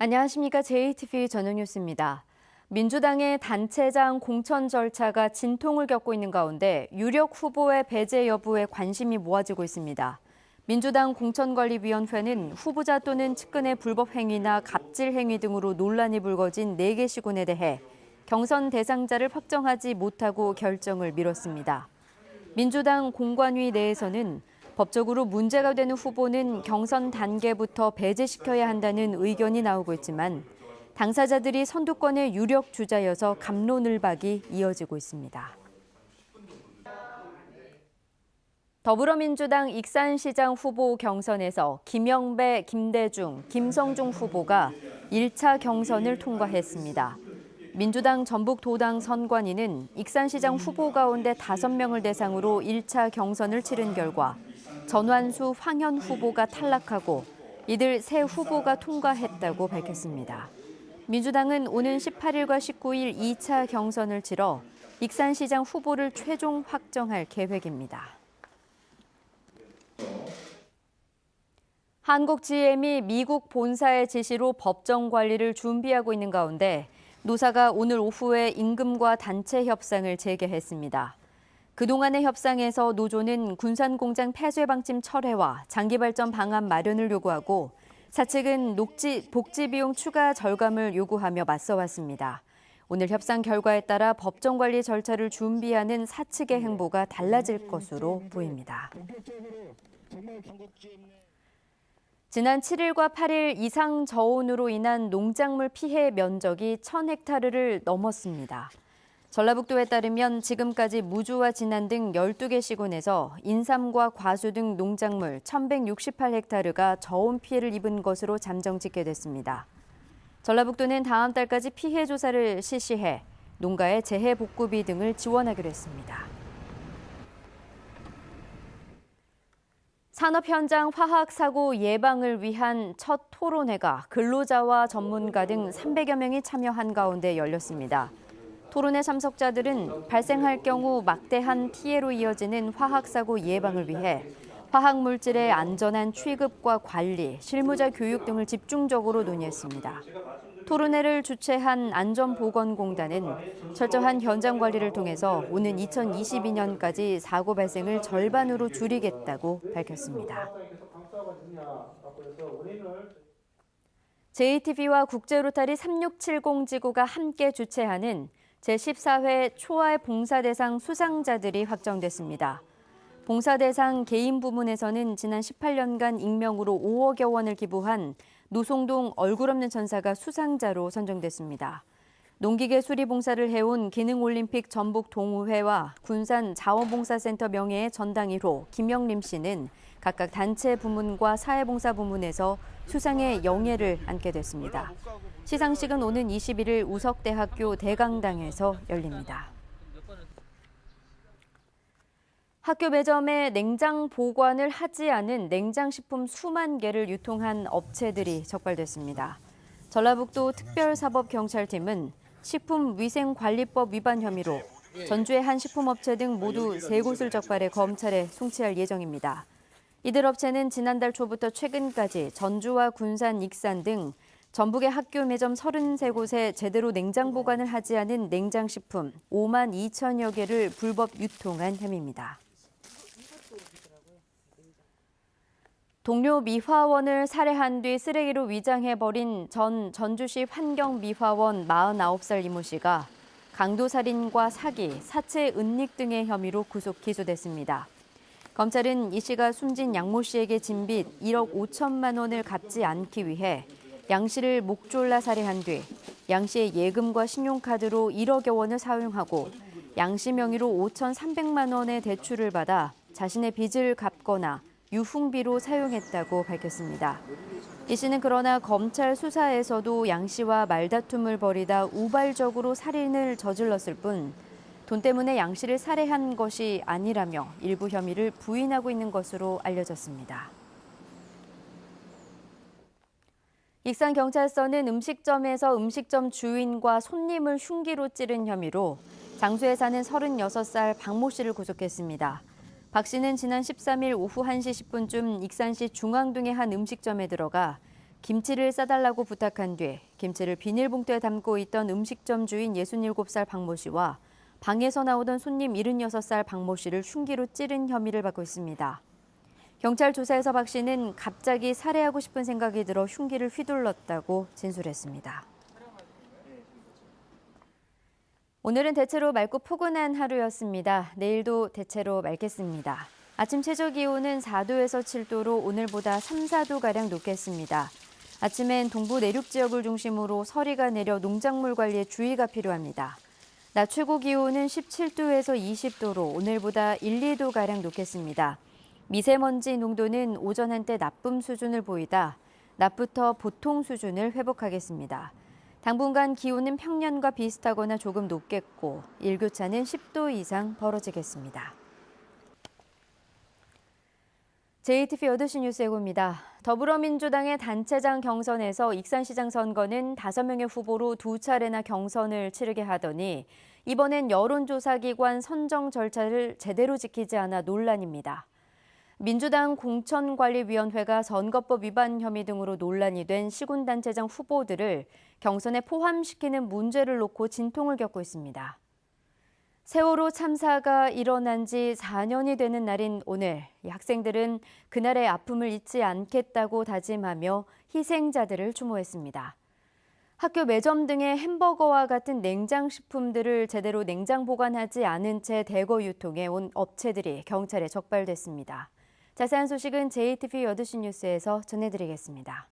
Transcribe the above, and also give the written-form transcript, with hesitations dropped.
안녕하십니까. JTV 전용뉴스입니다. 민주당의 단체장 공천 절차가 진통을 겪고 있는 가운데 유력 후보의 배제 여부에 관심이 모아지고 있습니다. 민주당 공천관리위원회는 후보자 또는 측근의 불법 행위나 갑질 행위 등으로 논란이 불거진 4개 시군에 대해 경선 대상자를 확정하지 못하고 결정을 미뤘습니다. 민주당 공관위 내에서는 법적으로 문제가 되는 후보는 경선 단계부터 배제시켜야 한다는 의견이 나오고 있지만 당사자들이 선두권의 유력 주자여서 갑론을박이 이어지고 있습니다. 더불어민주당 익산시장 후보 경선에서 김영배, 김대중, 김성중 후보가 1차 경선을 통과했습니다. 민주당 전북도당 선관위는 익산시장 후보 가운데 5명을 대상으로 1차 경선을 치른 결과 전완수, 황현 후보가 탈락하고 이들 세 후보가 통과했다고 밝혔습니다. 민주당은 오는 18일과 19일 2차 경선을 치러 익산시장 후보를 최종 확정할 계획입니다. 한국GM이 미국 본사의 지시로 법정 관리를 준비하고 있는 가운데 노사가 오늘 오후에 임금과 단체 협상을 재개했습니다. 그동안의 협상에서 노조는 군산공장 폐쇄 방침 철회와 장기 발전 방안 마련을 요구하고 사측은 복지 비용 추가 절감을 요구하며 맞서왔습니다. 오늘 협상 결과에 따라 법정 관리 절차를 준비하는 사측의 행보가 달라질 것으로 보입니다. 지난 7일과 8일 이상 저온으로 인한 농작물 피해 면적이 1,000헥타르를 넘었습니다. 전라북도에 따르면 지금까지 무주와 진안 등 12개 시군에서 인삼과 과수 등 농작물 1,168헥타르가 저온 피해를 입은 것으로 잠정 집계됐습니다. 전라북도는 다음 달까지 피해 조사를 실시해 농가의 재해 복구비 등을 지원하기로 했습니다. 산업 현장 화학 사고 예방을 위한 첫 토론회가 근로자와 전문가 등 300여 명이 참여한 가운데 열렸습니다. 토론회 참석자들은 발생할 경우 막대한 피해로 이어지는 화학 사고 예방을 위해 화학 물질의 안전한 취급과 관리, 실무자 교육 등을 집중적으로 논의했습니다. 토론회를 주최한 안전보건공단은 철저한 현장 관리를 통해서 오는 2022년까지 사고 발생을 절반으로 줄이겠다고 밝혔습니다. JTB와 국제로타리 3670 지구가 함께 주최하는 제14회 초월 봉사대상 수상자들이 확정됐습니다. 봉사대상 개인 부문에서는 지난 18년간 익명으로 5억여 원을 기부한 노송동 얼굴 없는 천사가 수상자로 선정됐습니다. 농기계 수리 봉사를 해온 기능올림픽 전북 동호회와 군산 자원봉사센터 명예의 전당 1호 김영림 씨는 각각 단체 부문과 사회봉사 부문에서 수상의 영예를 안게 됐습니다. 시상식은 오는 21일 우석대학교 대강당에서 열립니다. 학교 매점에 냉장 보관을 하지 않은 냉장식품 수만 개를 유통한 업체들이 적발됐습니다. 전라북도 특별사법경찰팀은 식품위생관리법 위반 혐의로 전주의 한 식품업체 등 모두 3곳을 적발해 검찰에 송치할 예정입니다. 이들 업체는 지난달 초부터 최근까지 전주와 군산, 익산 등 전북의 학교 매점 33곳에 제대로 냉장 보관을 하지 않은 냉장식품 5만 2천여 개를 불법 유통한 혐의입니다. 동료 미화원을 살해한 뒤 쓰레기로 위장해버린 전 전주시 환경미화원 49살 이모 씨가 강도살인과 사기, 사체 은닉 등의 혐의로 구속 기소됐습니다. 검찰은 이 씨가 숨진 양모 씨에게 진 빚 1억 5천만 원을 갚지 않기 위해 양 씨를 목 졸라 살해한 뒤 양 씨의 예금과 신용카드로 1억여 원을 사용하고 양 씨 명의로 5,300만 원의 대출을 받아 자신의 빚을 갚거나 유흥비로 사용했다고 밝혔습니다. 이 씨는 그러나 검찰 수사에서도 양 씨와 말다툼을 벌이다 우발적으로 살인을 저질렀을 뿐 돈 때문에 양 씨를 살해한 것이 아니라며 일부 혐의를 부인하고 있는 것으로 알려졌습니다. 익산경찰서는 음식점에서 음식점 주인과 손님을 흉기로 찌른 혐의로 장수에 사는 36살 박모 씨를 구속했습니다. 박 씨는 지난 13일 오후 1시 10분쯤 익산시 중앙동의 한 음식점에 들어가 김치를 싸달라고 부탁한 뒤 김치를 비닐봉투에 담고 있던 음식점 주인 67살 박모 씨와 방에서 나오던 손님 76살 박모 씨를 흉기로 찌른 혐의를 받고 있습니다. 경찰 조사에서 박 씨는 갑자기 살해하고 싶은 생각이 들어 흉기를 휘둘렀다고 진술했습니다. 오늘은 대체로 맑고 포근한 하루였습니다. 내일도 대체로 맑겠습니다. 아침 최저 기온은 4도에서 7도로 오늘보다 3, 4도가량 높겠습니다. 아침엔 동부 내륙 지역을 중심으로 서리가 내려 농작물 관리에 주의가 필요합니다. 낮 최고 기온은 17도에서 20도로 오늘보다 1, 2도가량 높겠습니다. 미세먼지 농도는 오전 한때 나쁨 수준을 보이다 낮부터 보통 수준을 회복하겠습니다. 당분간 기온은 평년과 비슷하거나 조금 높겠고 일교차는 10도 이상 벌어지겠습니다. JTBC 8시 뉴스 예고입니다. 더불어민주당의 단체장 경선에서 익산시장 선거는 5명의 후보로 2차례나 경선을 치르게 하더니 이번엔 여론조사기관 선정 절차를 제대로 지키지 않아 논란입니다. 민주당 공천관리위원회가 선거법 위반 혐의 등으로 논란이 된 시군단체장 후보들을 경선에 포함시키는 문제를 놓고 진통을 겪고 있습니다. 세월호 참사가 일어난 지 4년이 되는 날인 오늘, 학생들은 그날의 아픔을 잊지 않겠다고 다짐하며 희생자들을 추모했습니다. 학교 매점 등의 햄버거와 같은 냉장식품들을 제대로 냉장 보관하지 않은 채 대거 유통해 온 업체들이 경찰에 적발됐습니다. 자세한 소식은 JTBC 8시 뉴스에서 전해드리겠습니다.